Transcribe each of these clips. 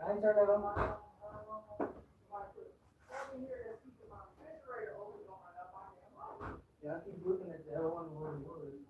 I ain't turned that on. Yeah, I keep looking at that. I wonder what it was.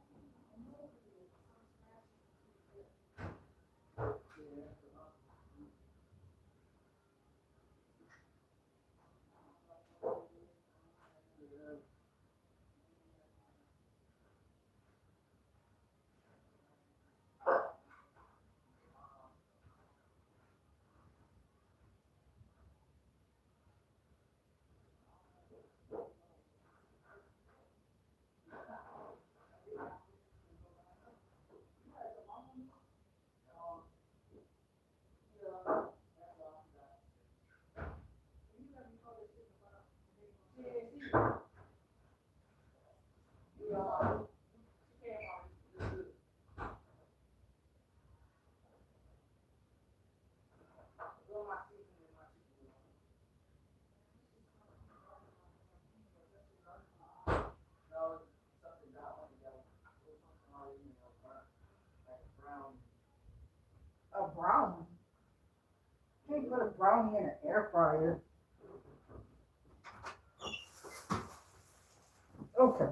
A brownie. Can't put a brownie in an air fryer. Okay.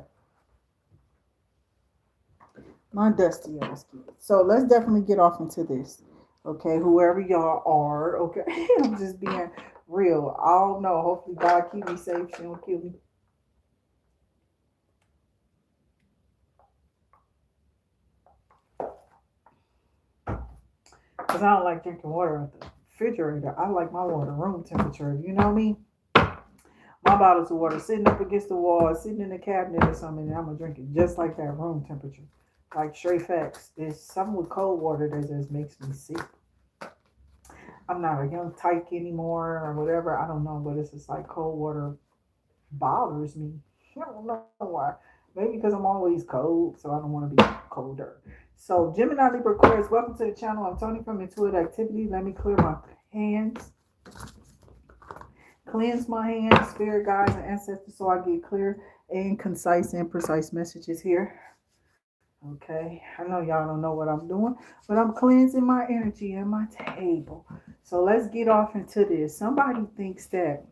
My dusty ass kid. So let's definitely get off into this. Okay, whoever y'all are, okay. I'm just being real. I don't know. Hopefully God keep me safe. She don't kill me. Because I don't like drinking water at the refrigerator. I like my water room temperature. You know me? My bottles of water sitting up against the wall, sitting in the cabinet or something, and I'm gonna drink it just like that, room temperature. Like straight facts. There's something with cold water that just makes me sick. I'm not a young tyke anymore or whatever. I don't know, but it's just like cold water bothers me. I don't know why. Maybe because I'm always cold, so I don't want to be colder. So Gemini Libra Aquarius, welcome to the channel. I'm Toni from Intuit Activity. Let me clear my hands, cleanse my hands, spirit guides and ancestors, so I get clear and concise and precise messages here. Okay, I know y'all don't know what I'm doing, but I'm cleansing my energy and my table. So let's get off into this. Somebody thinks that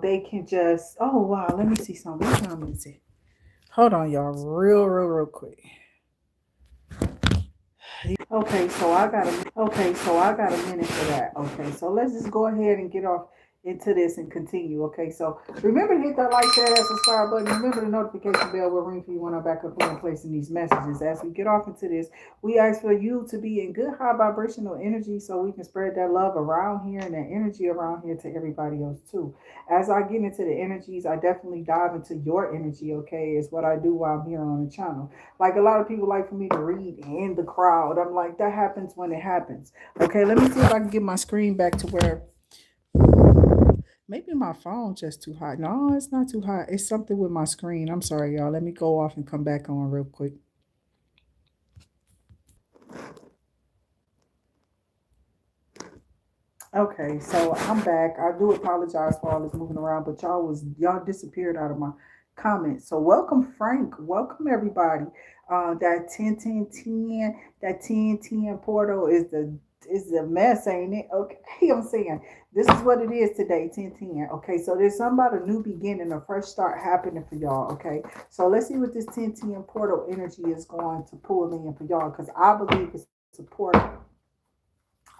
they can just, oh wow, let me see something. What time is it? Hold on, y'all, real quick. Okay, so I got a minute for that. Okay, so let's just go ahead and get off into this and continue. Okay, so remember to hit that like, share, that subscribe button. Remember the notification bell will ring for you when I'm back up here and placing these messages. As we get off into this, we ask for you to be in good high vibrational energy so we can spread that love around here and that energy around here to everybody else too. As I get into the energies, I definitely dive into your energy. Okay, is what I do while I'm here on the channel. Like a lot of people like for me to read in the crowd. I'm like, that happens when it happens. Okay, let me see if I can get my screen back to where maybe my phone just too hot. No, it's not too hot. It's something with my screen. I'm sorry, y'all. Let me go off and come back on real quick. Okay, so I'm back. I do apologize for all this moving around, but y'all disappeared out of my comments. So welcome Frank. Welcome everybody. That 10 10 10, that 10 10 portal is the mess, ain't it? Okay, I'm saying this is what it is today, 10 10. Okay, so there's something about a new beginning, a fresh start happening for y'all. Okay, so let's see what this 10 10 portal energy is going to pull in for y'all because I believe it's a portal.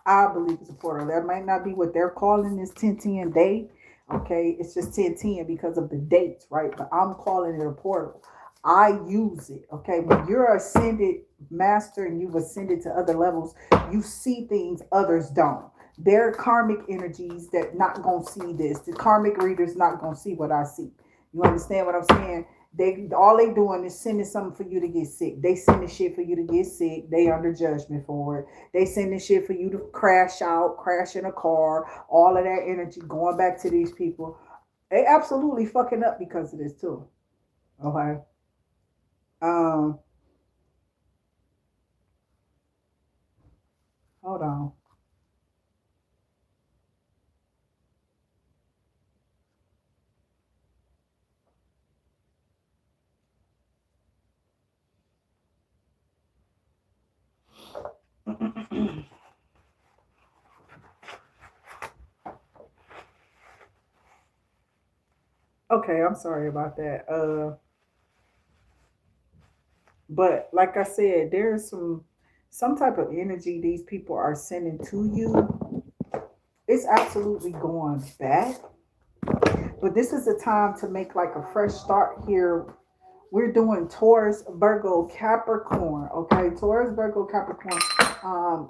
I believe it's a portal. That might not be what they're calling this 10 10 day. Okay, it's just 10 10 because of the dates, right? But I'm calling it a portal. I use it. Okay, when you're ascended master and you've ascended to other levels, you see things others don't. They're karmic energies that not gonna see this. The karmic reader's not gonna see what I see. You understand what I'm saying? They doing is sending something for you to get sick. They sending shit for you to get sick. They under judgment for it. They sending shit for you to crash out, crash in a car, all of that energy going back to these people. They absolutely fucking up because of this too. Okay. Um, hold on. Okay, I'm sorry about that. But like I said, there's some type of energy these people are sending to you. It's absolutely going back. But this is the time to make like a fresh start here. We're doing Taurus, Virgo, Capricorn. Okay, Taurus, Virgo, Capricorn. Um,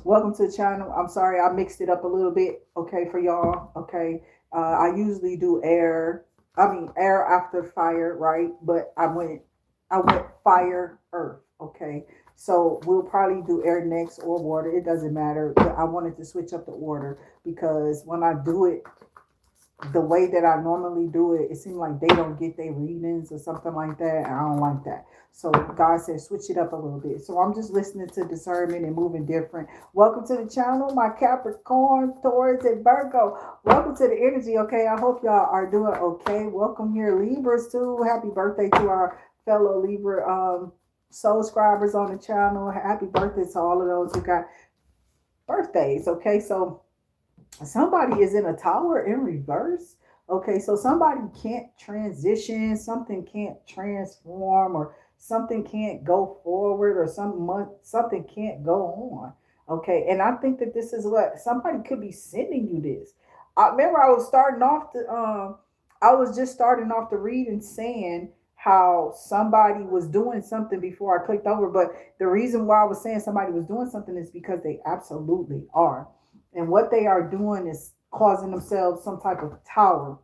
Welcome to the channel. I'm sorry I mixed it up a little bit. Okay, for y'all. Okay, I usually do air. I mean air after fire, right? But I went fire, earth. Okay, so we'll probably do air next or water. It doesn't matter. But I wanted to switch up the order because when I do it the way that I normally do it, it seems like they don't get their readings or something like that. And I don't like that. So God said, switch it up a little bit. So I'm just listening to discernment and moving different. Welcome to the channel, my Capricorn, Taurus, and Virgo. Welcome to the energy. Okay, I hope y'all are doing okay. Welcome here, Libras too. Happy birthday to our fellow Libra soul scribers on the channel. Happy birthday to all of those who got birthdays. Okay, so somebody is in a tower in reverse. Okay, so somebody can't transition, something can't transform, or something can't go forward, or something can't go on. Okay, and I think that this is what somebody could be sending you this. I remember I was just starting off the read and saying how somebody was doing something before I clicked over, but the reason why I was saying somebody was doing something is because they absolutely are. And what they are doing is causing themselves some type of tower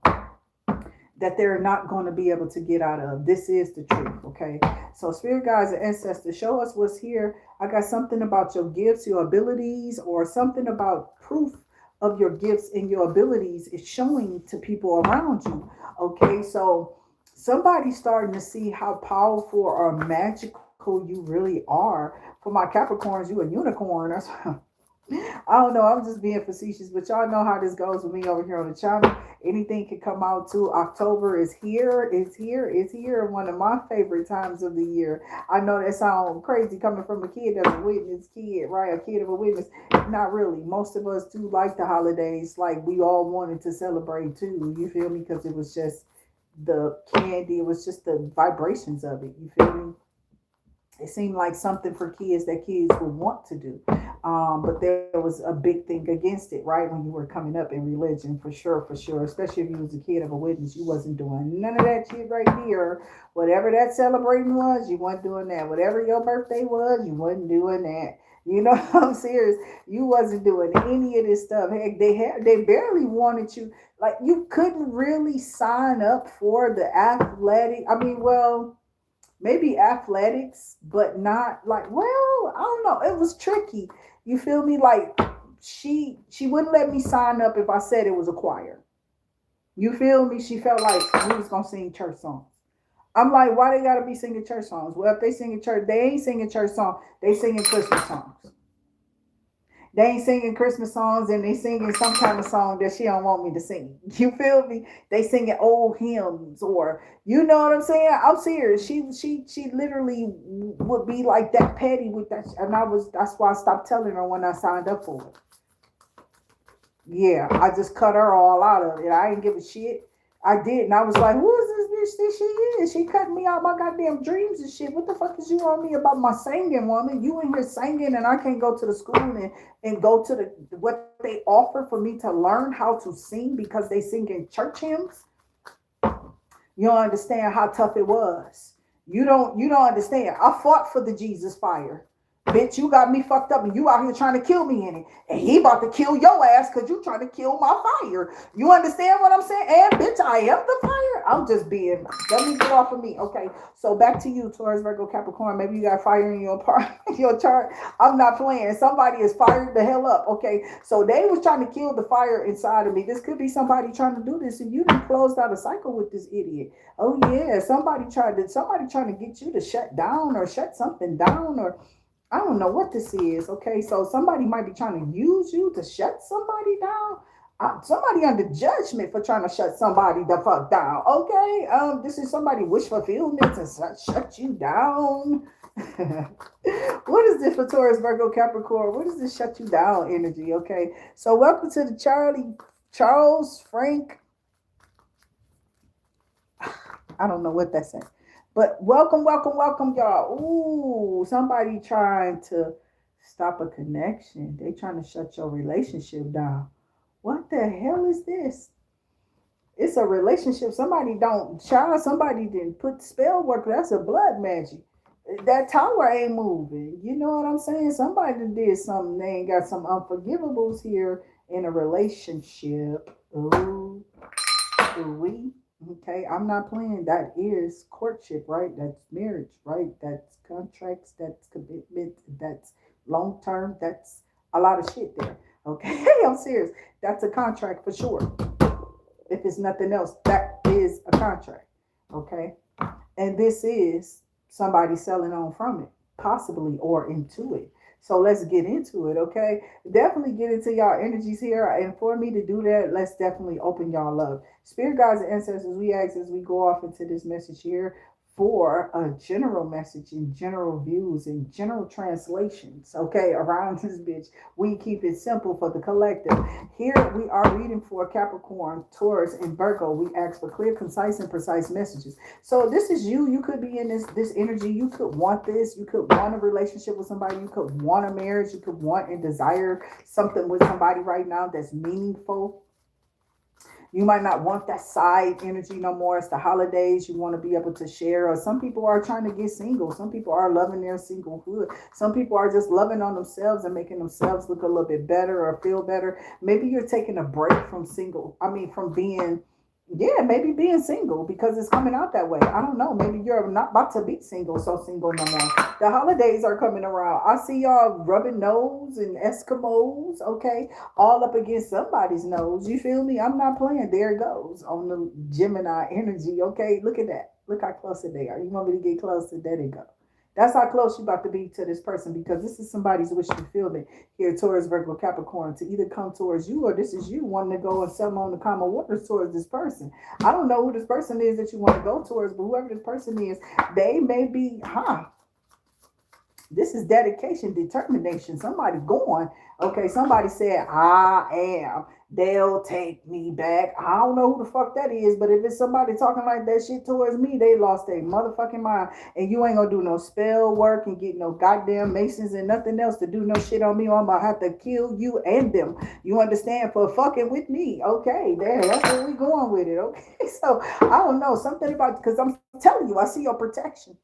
that they're not going to be able to get out of. This is the truth, okay? So, spirit guides and ancestors, show us what's here. I got something about your gifts, your abilities, or something about proof of your gifts and your abilities is showing to people around you, okay? So, somebody's starting to see how powerful or magical you really are. For my Capricorns, you a unicorn. That's I don't know. I'm just being facetious, but y'all know how this goes with me over here on the channel. Anything can come out too. October is here. It's here. It's here. One of my favorite times of the year. I know that sounds crazy coming from a kid that's a witness kid, right? A kid of a witness. Not really. Most of us do like the holidays. Like we all wanted to celebrate too. You feel me? Because it was just the candy. It was just the vibrations of it. You feel me? It seemed like something for kids that kids would want to do. But there was a big thing against it, right? When you were coming up in religion, for sure. Especially if you was a kid of a witness, you wasn't doing none of that shit right here. Whatever that celebrating was, you wasn't doing that. Whatever your birthday was, you wasn't doing that. You know, I'm serious. You wasn't doing any of this stuff. Heck, they barely wanted you. Like you couldn't really sign up for the athletic. I mean, well, maybe athletics, but not like, well, I don't know. It was tricky. You feel me? Like she wouldn't let me sign up if I said it was a choir. You feel me? She felt like we was gonna sing church songs. I'm like, why they gotta be singing church songs? Well, if they singing church, they ain't singing church songs. They singing Christmas songs. They ain't singing Christmas songs and they singing some kind of song that she don't want me to sing. You feel me? They singing old hymns or you know what I'm saying? I'm serious. She literally would be like that petty with that, and that's why I stopped telling her when I signed up for it. Yeah, I just cut her all out of it. I didn't give a shit. I did, and I was like, "Who is this bitch? This she is. She cutting me out my goddamn dreams and shit. What the fuck is you on me about my singing, woman? You in here singing, and I can't go to the school and go to the what they offer for me to learn how to sing because they sing in church hymns. You don't understand how tough it was. You don't understand. I fought for the Jesus fire. Bitch, you got me fucked up and you out here trying to kill me in it. And he about to kill your ass because you trying to kill my fire. You understand what I'm saying? And bitch, I am the fire. I'm just being, let me get off of me. Okay, so back to you, Taurus, Virgo, Capricorn. Maybe you got fire in your part, your chart. I'm not playing. Somebody is fired the hell up. Okay, so they was trying to kill the fire inside of me. This could be somebody trying to do this and you done closed out a cycle with this idiot. Oh yeah, somebody trying to get you to shut down or shut something down or I don't know what this is. Okay, so somebody might be trying to use you to shut somebody down. Somebody under judgment for trying to shut somebody the fuck down. Okay, this is somebody wish fulfillment to shut you down. What is this for Taurus, Virgo, Capricorn? What is this shut you down energy? Okay, so welcome to the Charles Frank I don't know what that's saying. But welcome, welcome, welcome, y'all. Ooh, somebody trying to stop a connection. They trying to shut your relationship down. What the hell is this? It's a relationship. Somebody don't child. Somebody didn't put spell work. That's a blood magic. That tower ain't moving. You know what I'm saying? Somebody did something. They ain't got some unforgivables here in a relationship. Ooh, we. Okay, I'm not playing. That is courtship, right? That's marriage, right? That's contracts. That's commitment. That's long term. That's a lot of shit there. Okay, I'm serious. That's a contract for sure. If it's nothing else, that is a contract. Okay. And this is somebody selling on from it, possibly, or into it. So let's get into it, okay? Definitely get into y'all energies here. And for me to do that, let's definitely open y'all up. Spirit guides and ancestors, we ask as we go off into this message here for a general message and general views and general translations, okay, around this bitch. We keep it simple for the collective. Here we are reading for Capricorn, Taurus, and Virgo. We ask for clear, concise, and precise messages. So this is you. You could be in this energy. You could want this. You could want a relationship with somebody. You could want a marriage. You could want and desire something with somebody right now that's meaningful. You might not want that side energy no more. It's the holidays. You want to be able to share. Or some people are trying to get single. Some people are loving their singlehood. Some people are just loving on themselves and making themselves look a little bit better or feel better. Maybe you're taking a break from single. I mean, from being, yeah, maybe being single because it's coming out that way. I don't know. Maybe you're not about to be single, so single no more. The holidays are coming around. I see y'all rubbing nose and Eskimos, okay, all up against somebody's nose. You feel me? I'm not playing. There it goes on the Gemini energy, okay? Look at that. Look how close they are. You want me to get closer? There they go. That's how close you about to be to this person because this is somebody's wish fulfillment here, Taurus, Virgo, Capricorn, to either come towards you or this is you wanting to go and settle on the common waters towards this person. I don't know who this person is that you want to go towards, but whoever this person is, they may be, this is dedication, determination. Somebody going. Okay, somebody said, I am. They'll take me back. I don't know who the fuck that is, but if it's somebody talking like that shit towards me, they lost their motherfucking mind. And you ain't gonna do no spell work and get no goddamn masons and nothing else to do no shit on me, or I'm gonna have to kill you and them. You understand? For fucking with me. Okay, there, that's where we going with it. Okay, so I don't know. Something about, because I'm telling you, I see your protection.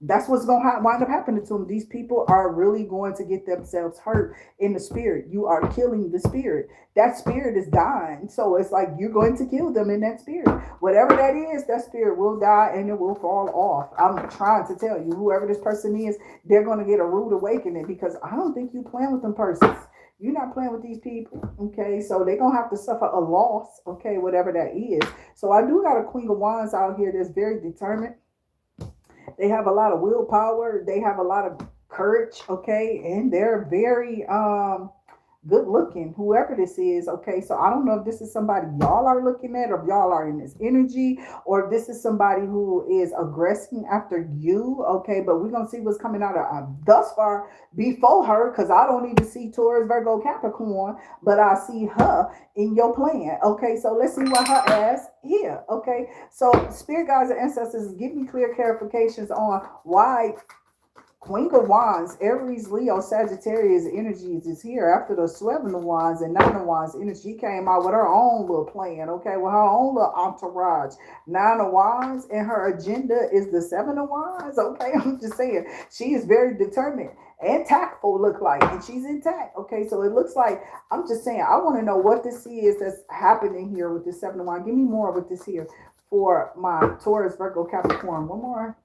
That's what's going to wind up happening to them. These people are really going to get themselves hurt in the spirit. You are killing the spirit. That spirit is dying. So it's like you're going to kill them in that spirit. Whatever that is, that spirit will die and it will fall off. I'm trying to tell you, whoever this person is, they're going to get a rude awakening because I don't think you playing with them persons. You're not playing with these people, okay? So they're going to have to suffer a loss, okay, whatever that is. So I do got a Queen of Wands out here that's very determined. They have a lot of willpower. They have a lot of courage, okay? And they're very good looking, whoever this is, okay? So I don't know if this is somebody y'all are looking at or if y'all are in this energy or if this is somebody who is aggressing after you, okay? But we're going to see what's coming out of thus far before her because I don't even see Taurus, Virgo, Capricorn, but I see her in your plan, okay? So let's see what her ass here, okay? So spirit guides and ancestors give me clear clarifications on why Queen of Wands, Aries, Leo, Sagittarius energies is here after the 7 of Wands and 9 of Wands energy. She came out with her own little plan, okay, with her own little entourage. 9 of Wands and her agenda is the 7 of Wands, okay? I'm just saying, she is very determined and tactful, look like, and she's intact, okay? So it looks like, I'm just saying, I want to know what this is that's happening here with this 7 of Wands. Give me more with this here for my Taurus, Virgo, Capricorn. One more.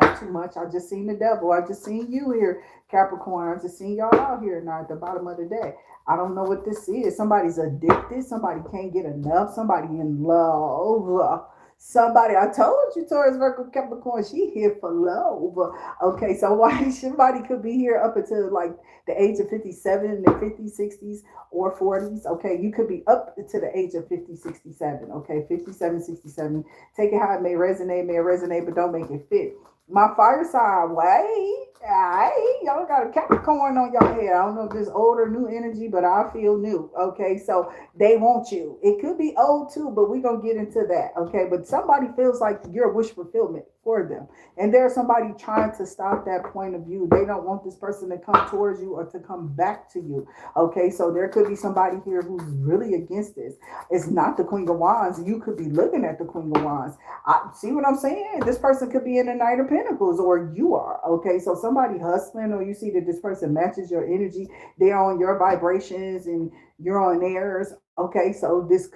Not too much. I just seen the devil. I just seen you here, Capricorn. I just seen y'all out here now at the bottom of the day. I don't know what this is. Somebody's addicted. Somebody can't get enough. Somebody in love. Somebody, I told you, Taurus, Virgo, Capricorn, she here for love. Okay, so why somebody could be here up until like the age of 57 in their 50s, 60s, or 40s. Okay, you could be up to the age of 50, 67. Okay, 57, 67. Take it how it may resonate, but don't make it fit. My fire sign, wait, hey, y'all got a Capricorn on y'all head. I don't know if it's old or new energy, but I feel new. Okay, so they want you. It could be old too, but we're gonna get into that. Okay, but somebody feels like you're a wish fulfillment for them, and there's somebody trying to stop that point of view. They don't want this person to come towards you or to come back to you. Okay, so there could be somebody here who's really against this. It's not the Queen of Wands. You could be looking at the Queen of Wands. I see what I'm saying. This person could be in the Knight of Pentacles, or you are. Okay, so somebody hustling, or you see that this person matches your energy. They're on your vibrations, and you're on theirs. Okay, so this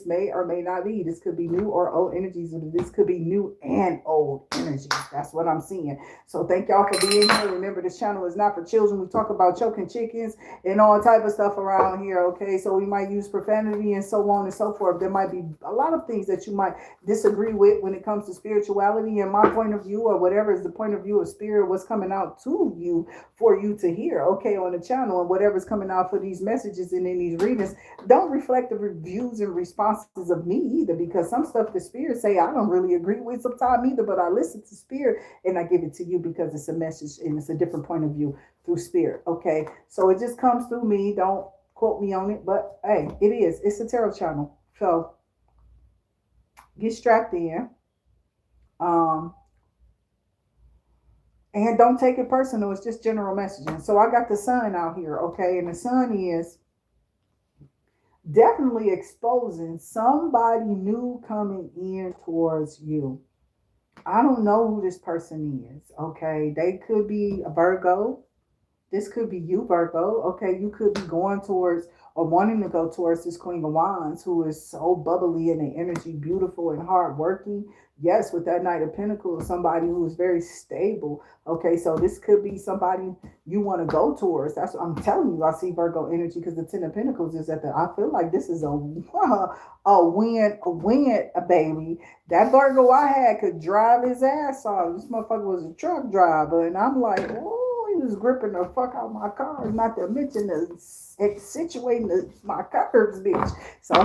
may or may not be. This could be new or old energies, or this could be new and old energies. That's what I'm seeing. So thank y'all for being here. Remember, this channel is not for children. We talk about choking chickens and all type of stuff around here. Okay, so we might use profanity and so on and so forth. There might be a lot of things that you might disagree with when it comes to spirituality and my point of view, or whatever is the point of view of spirit, what's coming out to you for you to hear, okay, on the channel, and whatever's coming out for these messages and in these readings don't reflect the reviews and responses of me either, because some stuff the spirit say I don't really agree with sometimes either, but I listen to spirit and I give it to you because it's a message and it's a different point of view through spirit. Okay, so it just comes through me. Don't quote me on it, but hey, it's a tarot channel, so get strapped in. um and don't take it personal. It's just general messaging. So I got the sun out here, okay, and the sun is definitely exposing somebody new coming in towards you. I don't know who this person is, okay? They could be a Virgo. This could be you, Virgo. Okay, you could be going towards or wanting to go towards this Queen of Wands, who is so bubbly and the energy, beautiful and hardworking. Yes, with that Knight of Pentacles, somebody who is very stable. Okay, so this could be somebody you want to go towards. That's what I'm telling you. I see Virgo energy because the Ten of Pentacles is at the. I feel like this is a win, a baby. That Virgo I had could drive his ass off. This motherfucker was a truck driver, and I'm like, oh, he was gripping the fuck out of my car. Not to mention the accentuating my curves, bitch. So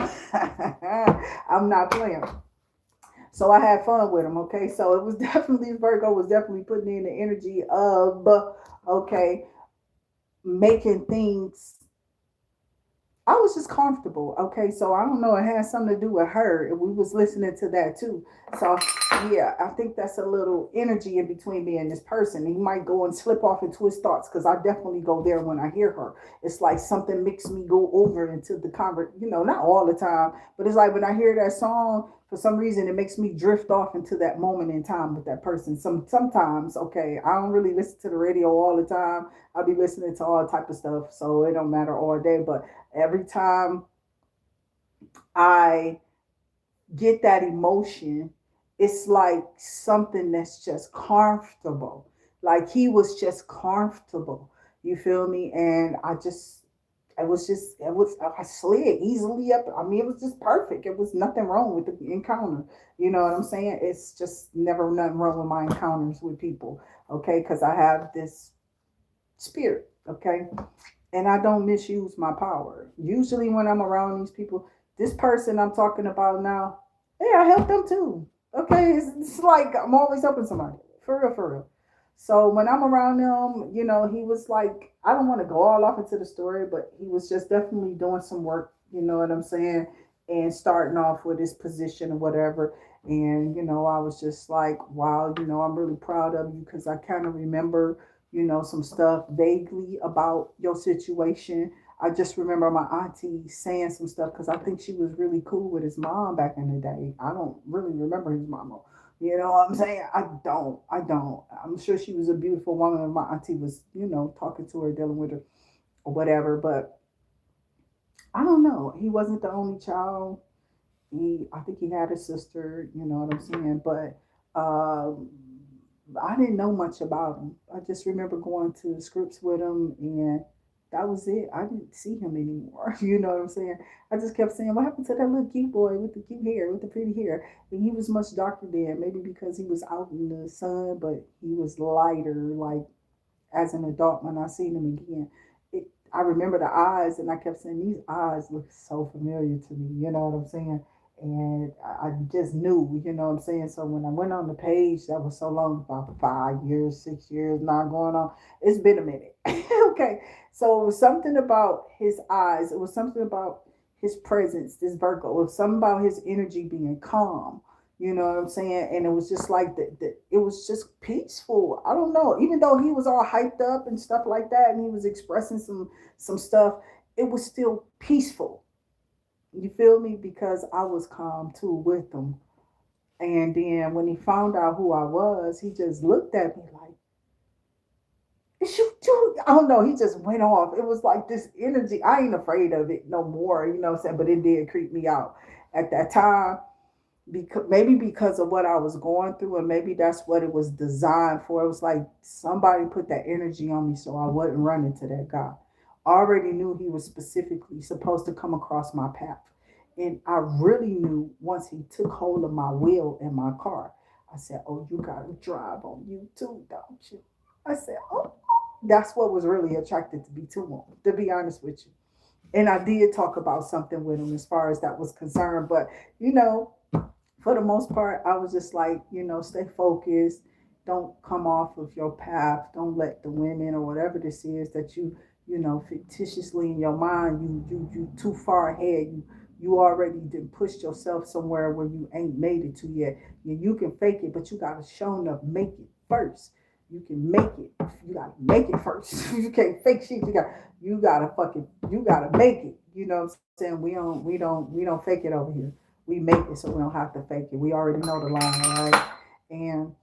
I'm not playing. So I had fun with him. Okay, so it was definitely Virgo was definitely putting in the energy of okay, making things. I was just comfortable. Okay, so I don't know. It had something to do with her, and we was listening to that too. So yeah, I think that's a little energy in between me and this person. He might go and slip off into his thoughts because I definitely go there when I hear her. It's like something makes me go over into the convert. Not all the time, but it's like when I hear that song. For some reason, it makes me drift off into that moment in time with that person. Sometimes, okay, I don't really listen to the radio all the time. I'll be listening to all type of stuff, so it don't matter all day. But every time I get that emotion, it's like something that's just comfortable. Like he was just comfortable. You feel me? And I slid easily up. I mean, it was just perfect. It was nothing wrong with the encounter. You know what I'm saying? It's just never nothing wrong with my encounters with people. Okay, because I have this spirit. Okay, and I don't misuse my power. Usually, when I'm around these people, this person I'm talking about now, yeah, I help them too. Okay, it's like I'm always helping somebody, for real, for real. So when I'm around them, he was like, I don't want to go all off into the story, but he was just definitely doing some work. You know what I'm saying? And starting off with his position or whatever. And I was just like, wow, I'm really proud of you because I kind of remember some stuff vaguely about your situation. I just remember my auntie saying some stuff because I think she was really cool with his mom back in the day. I don't really remember his mama. You know what I'm saying? I don't. I don't. I'm sure she was a beautiful woman and my auntie was, talking to her, dealing with her or whatever. But I don't know. He wasn't the only child. I think he had a sister, you know what I'm saying? But I didn't know much about him. I just remember going to scripts with him, and that was it. I didn't see him anymore. You know what I'm saying? I just kept saying, "What happened to that little cute boy with the cute hair, with the pretty hair?" And he was much darker then, maybe because he was out in the sun, but he was lighter. Like as an adult, when I seen him again, I remember the eyes, and I kept saying, "These eyes look so familiar to me." You know what I'm saying? And I just knew, you know what I'm saying? So when I went on the page, that was so long, about 5 years, 6 years now going on. It's been a minute. Okay. So it was something about his eyes. It was something about his presence, this Virgo. It was something about his energy being calm. You know what I'm saying? And it was just like it was just peaceful. I don't know. Even though he was all hyped up and stuff like that, and he was expressing some stuff, it was still peaceful. You feel me? Because I was calm too with him. And then when he found out who I was, he just looked at me like, "Is you too?" I don't know. He just went off. It was like this energy. I ain't afraid of it no more, you know what I'm saying? But it did creep me out at that time, because maybe because of what I was going through, and maybe that's what it was designed for. It was like somebody put that energy on me so I wouldn't run into that guy. I already knew he was specifically supposed to come across my path. And I really knew once he took hold of my wheel in my car, I said, "Oh, you got to drive on you too, don't you?" I said, "Oh, that's what was really attracted to me to him, to be honest with you." And I did talk about something with him as far as that was concerned. But, you know, for the most part, I was just like, stay focused. Don't come off of your path. Don't let the women or whatever this is that fictitiously in your mind, you too far ahead. You already did pushed yourself somewhere where you ain't made it to yet. You can fake it, but you gotta show enough make it first. You can make it. You gotta make it first. You can't fake shit. You gotta make it. You know what I'm saying? We don't fake it over here. We make it so we don't have to fake it. We already know the line, right? And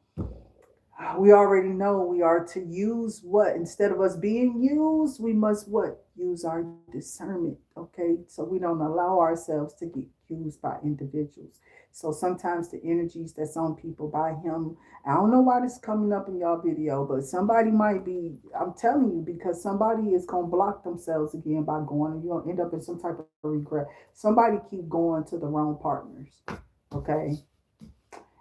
we already know we are to use what, instead of us being used, we must what, use our discernment. Okay, so we don't allow ourselves to get used by individuals. So sometimes the energies that's on people by him, I don't know why this is coming up in y'all video, but somebody might be, I'm telling you, because somebody is gonna block themselves again by going, and you're gonna end up in some type of regret. Somebody keep going to the wrong partners. Okay,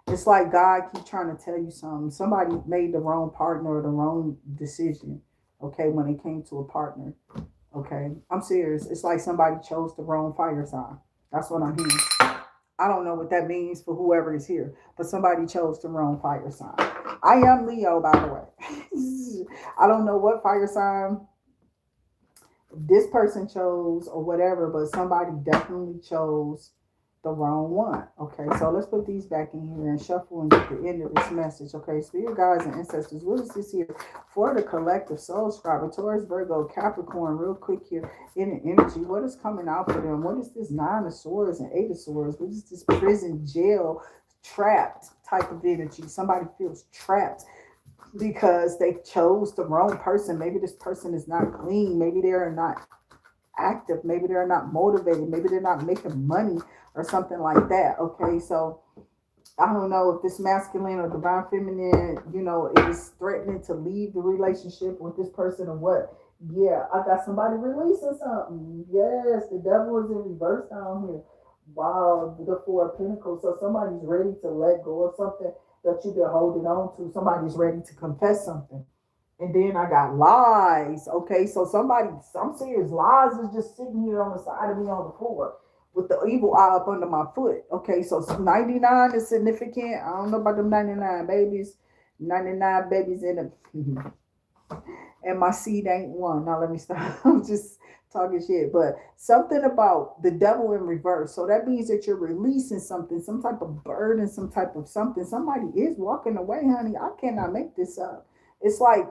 it's like God keep trying to tell you something. Somebody made the wrong partner or the wrong decision. Okay, when it came to a partner. Okay, I'm serious. It's like somebody chose the wrong fire sign. That's what I'm hearing. I don't know what that means for whoever is here, but somebody chose the wrong fire sign. I am Leo, by the way. I don't know what fire sign this person chose or whatever, but somebody definitely chose the wrong one. Okay, so let's put these back in here and shuffle and get the end of this message. Okay, spirit guides and ancestors, what is this here for the collective soul scriber, Taurus, Virgo, Capricorn, real quick here in the energy? What is coming out for them? What is this Nine of Swords and Eight of Swords? What is this prison, jail, trapped type of energy? Somebody feels trapped because they chose the wrong person. Maybe this person is not clean. Maybe they're not active. Maybe they're not motivated. Maybe they're not making money or something like that. Okay, so I don't know if this masculine or divine feminine, is threatening to leave the relationship with this person or what. Yeah, I got somebody releasing something. Yes, the devil is in reverse down here. Wow, the Four of Pentacles. So somebody's ready to let go of something that you've been holding on to. Somebody's ready to confess something. And then I got lies. Okay, so some serious lies is just sitting here on the side of me on the floor with the evil eye up under my foot. Okay, so 99 is significant. I don't know about them 99 babies. 99 babies in a and my seed ain't one. Now let me stop. I'm just talking shit. But something about the devil in reverse. So that means that you're releasing something, some type of burden, some type of something. Somebody is walking away, honey. I cannot make this up. It's like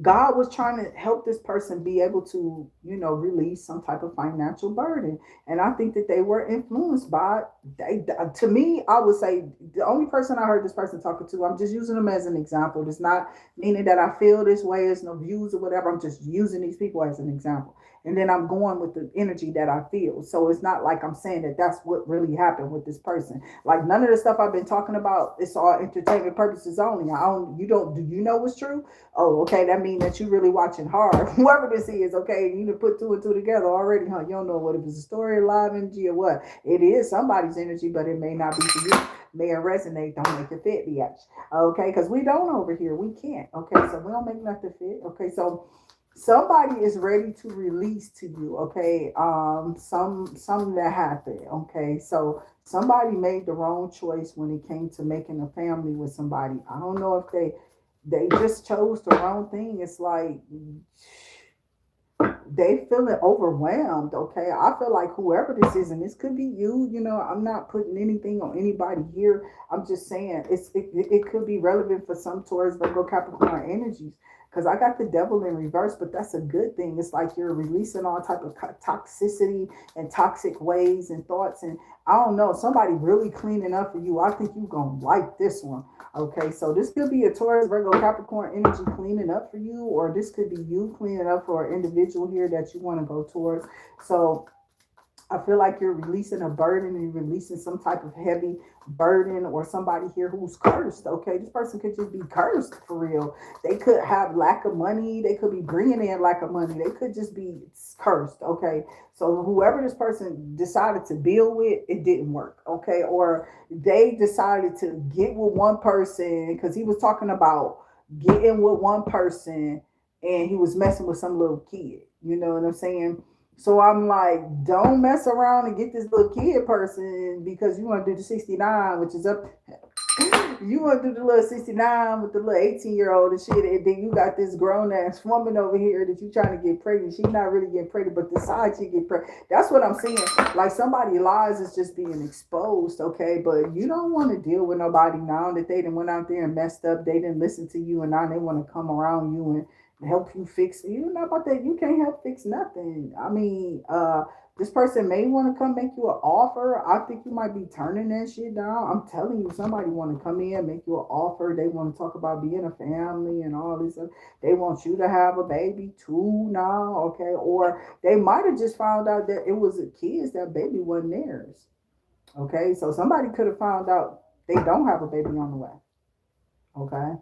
God was trying to help this person be able to, release some type of financial burden. And I think that they were influenced by, to me, I would say the only person I heard this person talking to, I'm just using them as an example. It's not meaning that I feel this way, it's no views or whatever. I'm just using these people as an example. And then I'm going with the energy that I feel. So it's not like I'm saying that that's what really happened with this person. Like none of the stuff I've been talking about, it's all entertainment purposes only. Do you know what's true? Oh, okay, that means that you really watching hard. Whoever this is, okay, you can put two and two together already, huh? You don't know what if it's a story, live energy, or what. It is somebody's energy, but it may not be for you. May it resonate, don't make it fit, bitch. Okay, because we don't over here. We can't. Okay, so we don't make nothing fit. Okay, so somebody is ready to release to you, okay? Something that happened, okay? So somebody made the wrong choice when it came to making a family with somebody. I don't know if they just chose the wrong thing. It's like they feeling overwhelmed, okay? I feel like whoever this is, and this could be you, I'm not putting anything on anybody here. I'm just saying it could be relevant for some Taurus, Virgo, Capricorn energies. Because I got the devil in reverse, but that's a good thing. It's like you're releasing all type of toxicity and toxic ways and thoughts. And I don't know, somebody really cleaning up for you. I think you're going to like this one. Okay, so this could be a Taurus, Virgo, Capricorn energy cleaning up for you, or this could be you cleaning up for an individual here that you want to go towards. So I feel like you're releasing a burden and releasing some type of heavy burden, or somebody here who's cursed. Okay, this person could just be cursed for real. They could have lack of money. They could be bringing in lack of money. They could just be cursed. Okay, so whoever this person decided to build with, it didn't work. Okay, or they decided to get with one person because he was talking about getting with one person and he was messing with some little kid. You know what I'm saying? So I'm like, don't mess around and get this little kid person because you want to do the 69, which is up. You want to do the little 69 with the little 18-year-old and shit. And then you got this grown ass woman over here that you trying to get pregnant. She's not really getting pregnant, but decides she get pregnant. That's what I'm saying. Like somebody lies is just being exposed, okay? But you don't want to deal with nobody now that they done went out there and messed up. They didn't listen to you and now they want to come around you and help you fix it. You know about that. You can't help fix nothing. I mean, this person may want to come make you an offer. I think you might be turning that shit down. I'm telling you, somebody want to come in, make you an offer. They want to talk about being a family and all this stuff. They want you to have a baby too now, okay? Or they might have just found out that it was a kid's, that baby wasn't theirs. Okay, so somebody could have found out they don't have a baby on the way. Okay,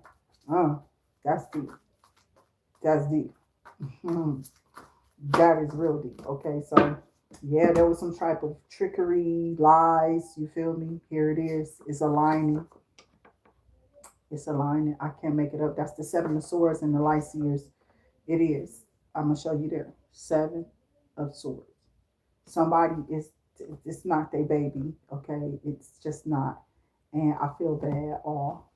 uh, that's deep. That's deep. That is real deep. Okay, so yeah, there was some type of trickery, lies. You feel me? Here it is. It's aligning. It's aligning. I can't make it up. That's the seven of swords and the light seers. It is. I'm gonna show you there. Seven of swords. Somebody is. It's not their baby. Okay, it's just not. And I feel bad. All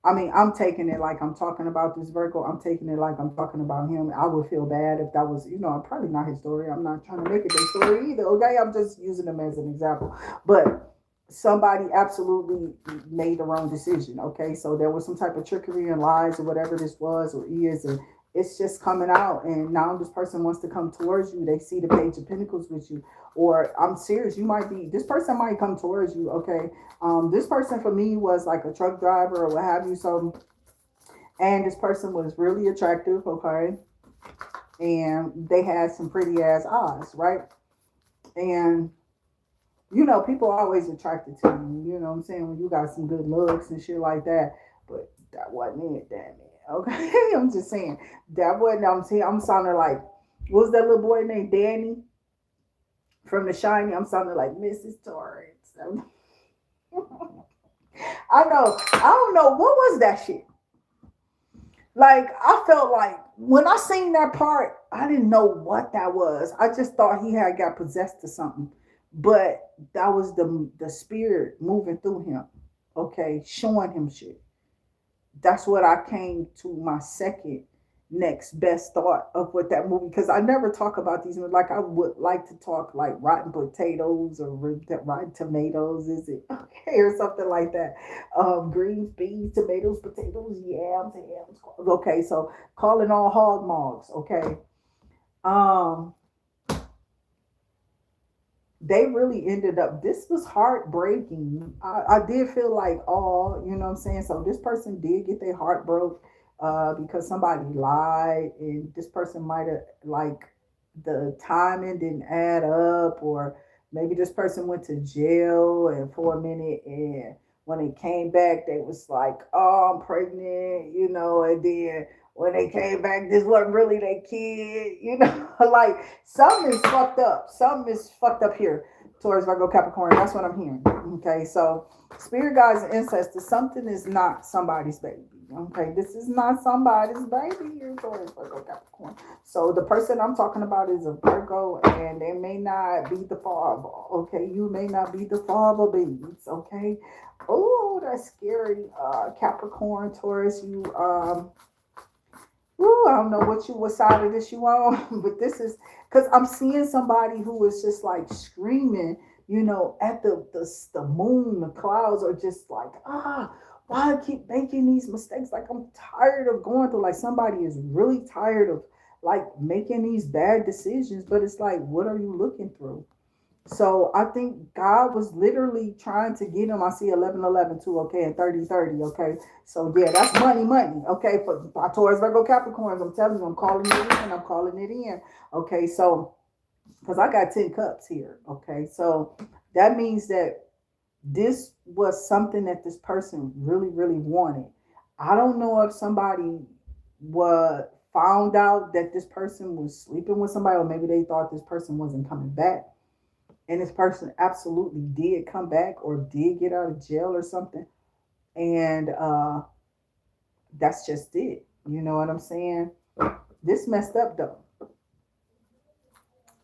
I mean, I'm taking it like I'm talking about this Virgo. I'm taking it like I'm talking about him. I would feel bad if that was, probably not his story. I'm not trying to make it their story either. Okay, I'm just using them as an example. But somebody absolutely made the wrong decision. Okay, so there was some type of trickery and lies or whatever this was or is, and it's just coming out. And now this person wants to come towards you. They see the page of pentacles with you, or I'm serious. You might be. This person might come towards you. Okay, this person for me was like a truck driver or what have you. So, and this person was really attractive. Okay, and they had some pretty ass eyes, right? And people are always attracted to you. You know what I'm saying? When you got some good looks and shit like that. But that wasn't it, damn it. Okay, I'm just saying that wasn't. I'm saying I'm sounding like what was that little boy named Danny from The Shining? I'm sounding like Mrs. Torrance. I know. I don't know what was that shit. Like I felt like when I seen that part, I didn't know what that was. I just thought he had got possessed or something. But that was the spirit moving through him. Okay, showing him shit. That's what I came to my second next best thought of what that movie, because I never talk about these movies like I would like to talk like rotten potatoes or rotten tomatoes, is it okay, or something like that. Greens, beans, tomatoes, potatoes, yams, hams. Okay, so calling all hog mogs. Okay, um, they really ended up, this was heartbreaking. I did feel like, oh, you know what I'm saying? So this person did get their heart broke because somebody lied, and this person might have, like, the timing didn't add up, or maybe this person went to jail and for a minute, and when they came back they was like, oh, I'm pregnant, and then when they came back, this wasn't really their kid, like something is fucked up. Something is fucked up here. Taurus, Virgo, Capricorn. That's what I'm hearing. Okay, so spirit guides and ancestors. Something is not somebody's baby. Okay, this is not somebody's baby. You're Taurus, Virgo, Capricorn. So the person I'm talking about is a Virgo, and they may not be the father. Okay, you may not be the father, babies. Okay. Oh, that's scary. Capricorn, Taurus. I don't know what side of this you on, but this is because I'm seeing somebody who is just like screaming, at the moon, the clouds are just like, why I keep making these mistakes? Like I'm tired of going through. Like somebody is really tired of like making these bad decisions, but it's like, what are you looking through? So I think God was literally trying to get him. I see 11 11 too, okay, and 30 30, okay. So yeah, that's money, money, okay, for Taurus, Virgo, Capricorns. I'm telling you, I'm calling it in. I'm calling it in, okay. So because I got 10 cups here, okay. So that means that this was something that this person really, really wanted. I don't know if somebody was found out that this person was sleeping with somebody, or maybe they thought this person wasn't coming back, and this person absolutely did come back or did get out of jail or something, and that's just it. You know what I'm saying? This messed up though.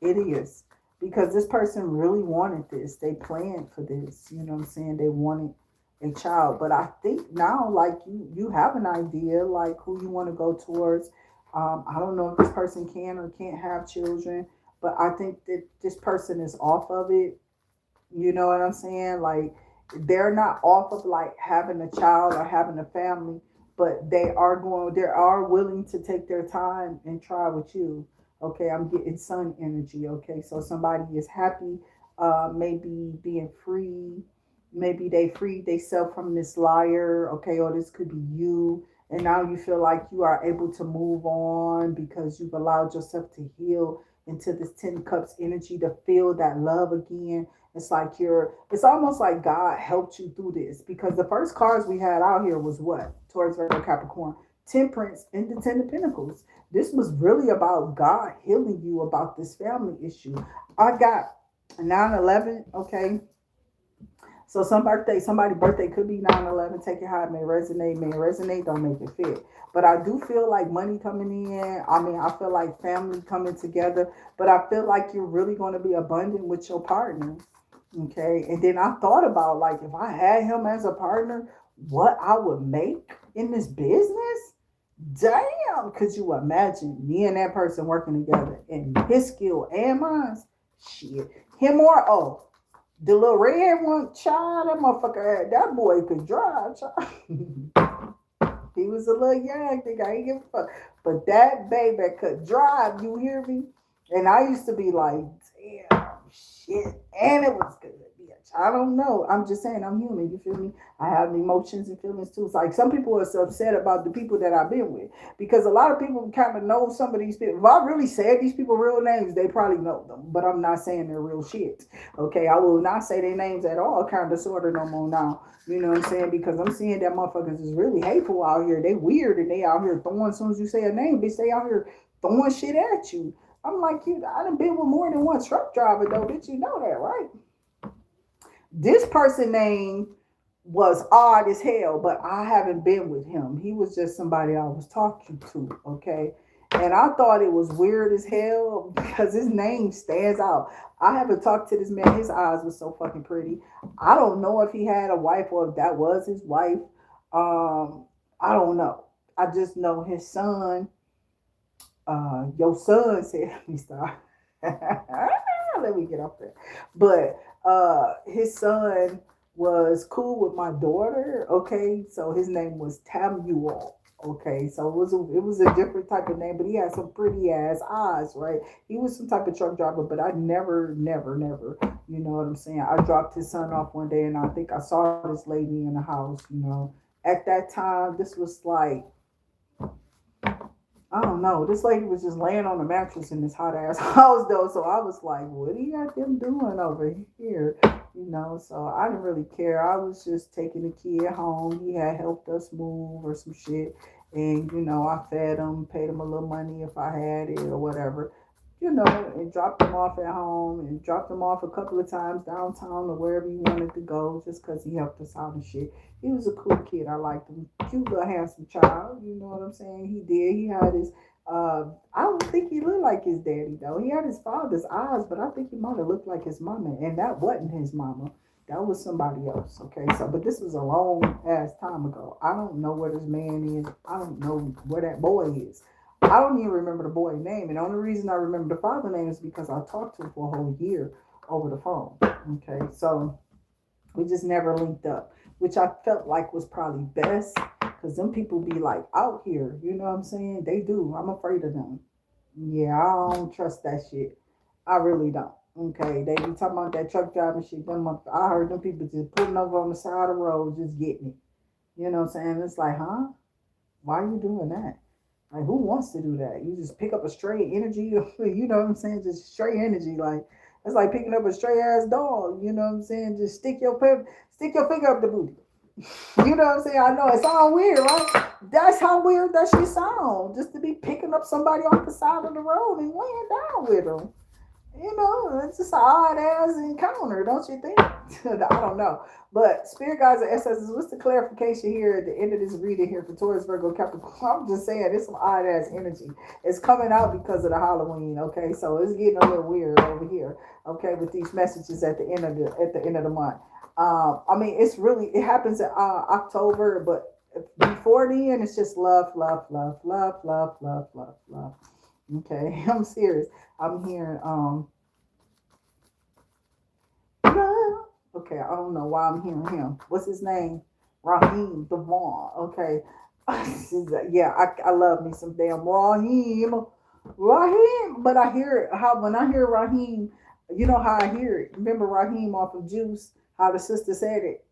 It is, because this person really wanted this. They planned for this. You know what I'm saying? They wanted a child, but I think now, like you have an idea like who you want to go towards. I don't know if this person can or can't have children, but I think that this person is off of it. You know what I'm saying? Like they're not off of like having a child or having a family, but they are willing to take their time and try with you. Okay, I'm getting sun energy. Okay, so somebody is happy, maybe being free. Maybe they freed themselves from this liar. Okay, or this could be you. And now you feel like you are able to move on because you've allowed yourself to heal into this 10 cups energy to feel that love again. It's almost like God helped you through this, because the first cards we had out here was what? Taurus, Virgo, Capricorn, Temperance, and the Ten of Pentacles. This was really about God healing you about this family issue. I got 9/11. Okay. So somebody birthday could be 9/11. Take it how it may resonate. May resonate, don't make it fit. But I do feel like money coming in. I mean, I feel like family coming together. But I feel like you're really going to be abundant with your partner. Okay. And then I thought about like if I had him as a partner, what I would make in this business. Damn, could you imagine me and that person working together and his skill and mine? Shit. Him or the little red one, child, that motherfucker, that boy could drive, child. He was a little young nigga, I ain't give a fuck. But that baby could drive, you hear me? And I used to be like, damn, shit. And it was good, bitch. I don't know. I'm just saying, I'm human, you feel me? I have emotions and feelings too. It's like some people are so upset about the people that I've been with, because a lot of people kind of know some of these people. If I really said these people real names, they probably know them, but I'm not saying they're real shit. Okay, I will not say their names at all, kind of, sort of, no more now. You know what I'm saying? Because I'm seeing that motherfuckers is really hateful out here. They weird and they out here throwing, as soon as you say a name, bitch, they out here throwing shit at you. I'm like, I done been with more than one truck driver though, bitch. You know that, right? This person name was odd as hell, but I haven't been with him. He was just somebody I was talking to, okay? And I thought it was weird as hell because his name stands out. I haven't talked to this man. His eyes were so fucking pretty. I don't know if he had a wife or if that was his wife. I don't know. I just know his son. Your son said, let me stop. Let me get off there. But his son was cool with my daughter. Okay, so his name was Tamuel. Okay, so it was a different type of name, but he had some pretty ass eyes, right? He was some type of truck driver, but I never, you know what I'm saying? I dropped his son off one day, and I think I saw this lady in the house. At that time, this was like, I don't know. This lady was just laying on the mattress in this hot ass house though. So I was like, what are you got them doing over here? So I didn't really care. I was just taking the kid home. He had helped us move or some shit. And, I fed him, paid him a little money if I had it or whatever. and dropped him off at home and dropped him off a couple of times downtown or wherever he wanted to go just because he helped us out and shit. He was a cool kid. I liked him. Cute little handsome child. You know what I'm saying? He did. He had his, I don't think he looked like his daddy though. He had his father's eyes, but I think he might have looked like his mama. And that wasn't his mama. That was somebody else. Okay. So, but this was a long ass time ago. I don't know where this man is. I don't know where that boy is. I don't even remember the boy's name. And the only reason I remember the father's name is because I talked to him for a whole year over the phone. Okay. So we just never linked up, which I felt like was probably best because them people be like out here. You know what I'm saying? They do. I'm afraid of them. Yeah, I don't trust that shit. I really don't. Okay, they be talking about that truck driving shit. I heard them people just putting over on the side of the road, just getting it. You know what I'm saying? It's like, huh? Why are you doing that? Like, who wants to do that? You just pick up a stray energy, you know what I'm saying? Just stray energy. Like, it's like picking up a stray ass dog, you know what I'm saying? Just stick your finger up the booty. You know what I'm saying? I know it sounds weird, right? That's how weird that shit sound. Just to be picking up somebody off the side of the road and laying down with them. It's just an odd ass encounter, don't you think? I don't know. But spirit guides and ancestors, what's the clarification here at the end of this reading here for Taurus, Virgo, Capricorn? I'm just saying, it's some odd ass energy. It's coming out because of the Halloween, okay? So it's getting a little weird over here, okay, with these messages at the end of the month. I mean, it happens in October, but before then, it's just love, love, love, love, love, love, love, love. Okay, I'm serious. I'm hearing love. Okay, I don't know why I'm hearing him. What's his name? Raheem Devon. Okay. Yeah, I love me some damn Raheem. Raheem. But I hear how when I hear Raheem, you know how I hear it. Remember Raheem off of Juice, how the sister said it.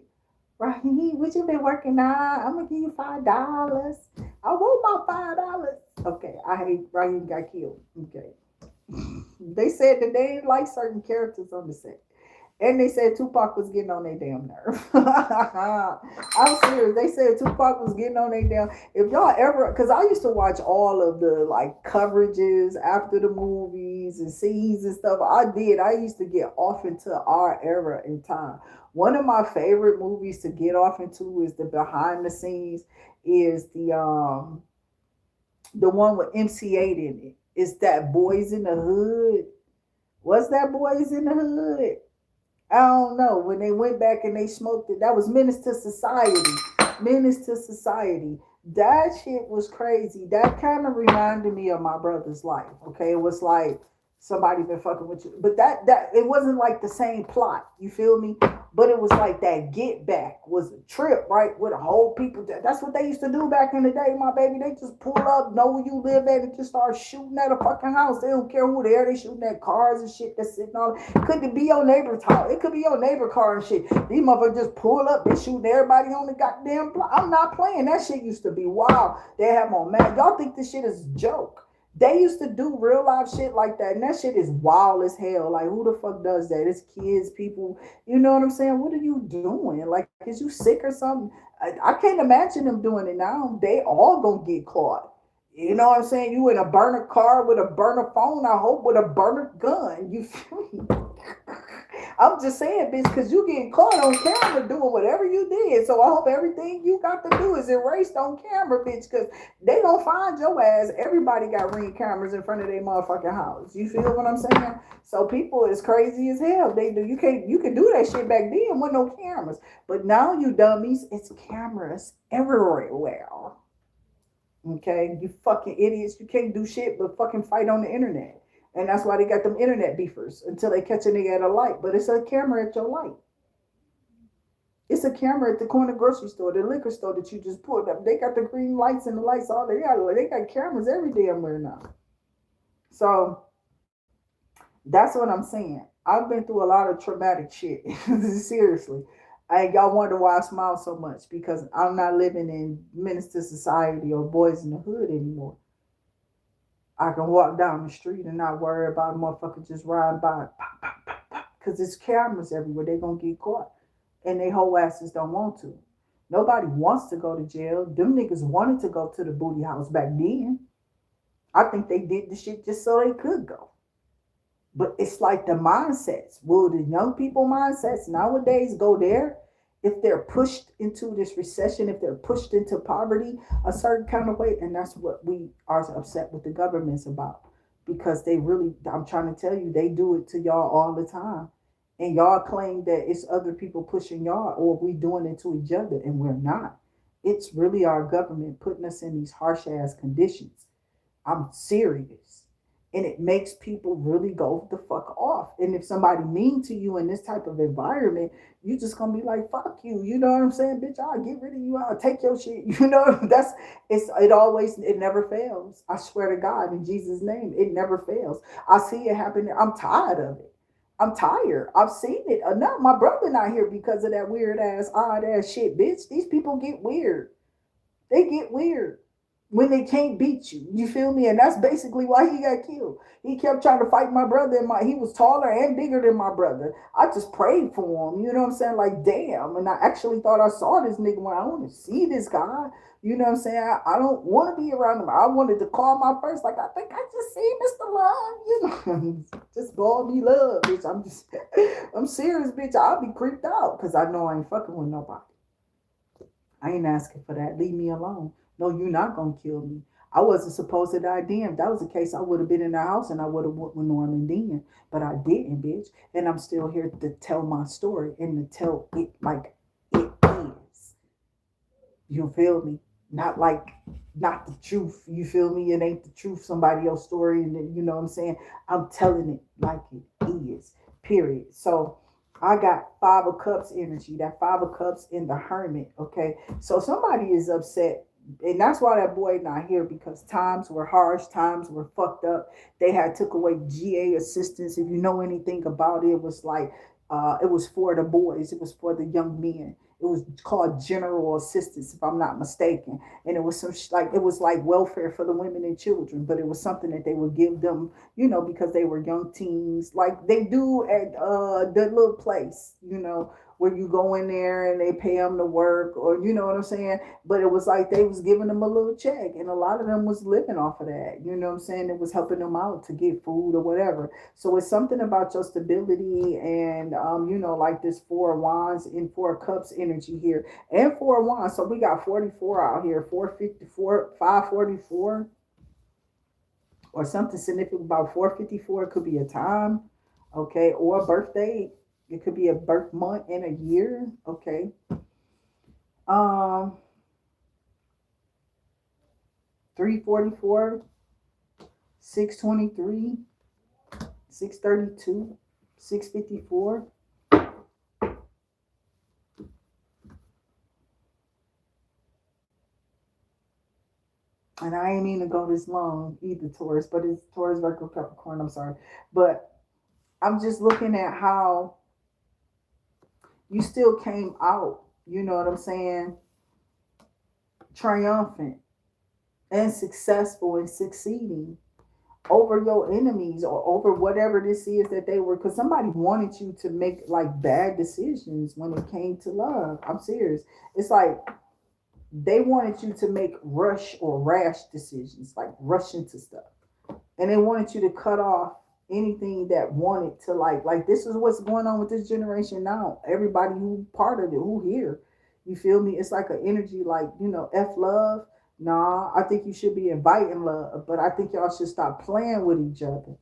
Raheem, what you been working on? I'm gonna give you $5. I want my $5. Okay, I hate Raheem got killed. Okay. They said that they didn't like certain characters on the set. And they said Tupac was getting on their damn nerve. I'm serious. They said Tupac was getting on their damn. If y'all ever, because I used to watch all of the like coverages after the movies and scenes and stuff. I did. I used to get off into our era in time. One of my favorite movies to get off into is the behind the scenes. Is the one with MC8 in it? It's that Boys in the Hood. What's that Boys in the Hood? I don't know. When they went back and they smoked it, that was Menace to Society. Menace to Society. That shit was crazy. That kind of reminded me of my brother's life. Okay, it was like somebody been fucking with you, but that it wasn't like the same plot. You feel me? But it was like that get back was a trip, right? With a whole people. That's what they used to do back in the day, my baby. They just pull up, know where you live at, and just start shooting at a fucking house. They don't care who they are. They shooting at cars and shit that's sitting on. Could it be your neighbor's house? It could be your neighbor car and shit. These motherfuckers just pull up. They shooting everybody on the goddamn block. I'm not playing. That shit used to be wild. They have more mad. Y'all think this shit is a joke? They used to do real life shit like that, and that shit is wild as hell. Like, who the fuck does that? It's kids, people. You know what I'm saying? What are you doing? Like, is you sick or something? I can't imagine them doing it now. They all gonna get caught. You know what I'm saying? You in a burner car with a burner phone. I hope with a burner gun. You feel me? I'm just saying, bitch, because you getting caught on camera doing whatever you did. So I hope everything you got to do is erased on camera, bitch, because they gonna find your ass. Everybody got ring cameras in front of their motherfucking house. You feel what I'm saying? So people is crazy as hell. They do. You can do that shit back then with no cameras, but now you dummies, it's cameras everywhere. Okay, you fucking idiots. You can't do shit but fucking fight on the internet. And that's why they got them internet beefers until they catch a nigga at a light. But it's a camera at your light. It's a camera at the corner grocery store, the liquor store that you just pulled up. They got the green lights and the lights all there. They got cameras every damn where now. So that's what I'm saying. I've been through a lot of traumatic shit. Seriously. Y'all wonder why I smile so much because I'm not living in Minister Society or Boys in the Hood anymore. I can walk down the street and not worry about a motherfucker just riding by. Because there's cameras everywhere. They're going to get caught. And they whole asses don't want to. Nobody wants to go to jail. Them niggas wanted to go to the booty house back then. I think they did the shit just so they could go. But it's like the mindsets. Will the young people mindsets nowadays go there? If they're pushed into this recession, if they're pushed into poverty a certain kind of way, and that's what we are upset with the governments about. Because they really, I'm trying to tell you, they do it to y'all all the time. And y'all claim that it's other people pushing y'all or we doing it to each other, and we're not. It's really our government putting us in these harsh ass conditions. I'm serious. And it makes people really go the fuck off. And if somebody mean to you in this type of environment, you just gonna be like, fuck you. You know what I'm saying? Bitch, I'll get rid of you. I'll take your shit. You know, it never fails. I swear to God, in Jesus' name, it never fails. I see it happen. I'm tired of it. I'm tired. I've seen it enough. My brother not here because of that weird ass, odd ass shit, bitch. These people get weird. They get weird when they can't beat you. You feel me? And that's basically why he got killed. He kept trying to fight my brother, and he was taller and bigger than my brother. I just prayed for him. You know what I'm saying? Like, damn. And I actually thought I saw this nigga when I want to see this guy. You know what I'm saying? I don't want to be around him. I wanted to call my first, like, I think I just see Mr. Love. You know, just call me Love, bitch. I'm serious, bitch. I'll be creeped out because I know I ain't fucking with nobody. I ain't asking for that. Leave me alone. No, you're not gonna kill me. I wasn't supposed to die then. If that was the case, I would have been in the house and I would have went with Norman then. But I didn't, bitch. And I'm still here to tell my story and to tell it like it is. You feel me? Not the truth. You feel me? It ain't the truth. Somebody else's story, and then, you know what I'm saying? I'm telling it like it is. Period. So I got Five of Cups energy. That Five of Cups in the Hermit. Okay. So somebody is upset, and that's why that boy not here, because times were harsh, times were fucked up. They had took away GA assistance. If you know anything about it, it was like it was for the boys, it was for the young men. It was called general assistance, if I'm not mistaken, and it was like it was like welfare for the women and children, but it was something that they would give them, you know, because they were young teens, like they do at the little place, you know, where you go in there and they pay them to work, or you know what I'm saying. But it was like they was giving them a little check, and a lot of them was living off of that. You know what I'm saying? It was helping them out to get food or whatever. So it's something about your stability, and you know, like this Four of Wands and Four of Cups energy here, and Four of Wands. So we got 44 out here, 454, 544, or something significant about 454. It could be a time, okay, or a birthday. It could be a birth month and a year, okay. Um, 344, 623, 632, 654. And I ain't mean to go this long either, Taurus, but it's Taurus, Virgo, Capricorn, I'm sorry. But I'm just looking at how you still came out, you know what I'm saying, triumphant and successful and succeeding over your enemies or over whatever this is that they were, because somebody wanted you to make like bad decisions when it came to love. I'm serious. It's like they wanted you to make rush or rash decisions, like rush into stuff, and they wanted you to cut off anything that wanted to like this is what's going on with this generation now. Everybody who part of it, who here, you feel me? It's like an energy like, you know, F love. Nah, I think you should be inviting love, but I think y'all should stop playing with each other.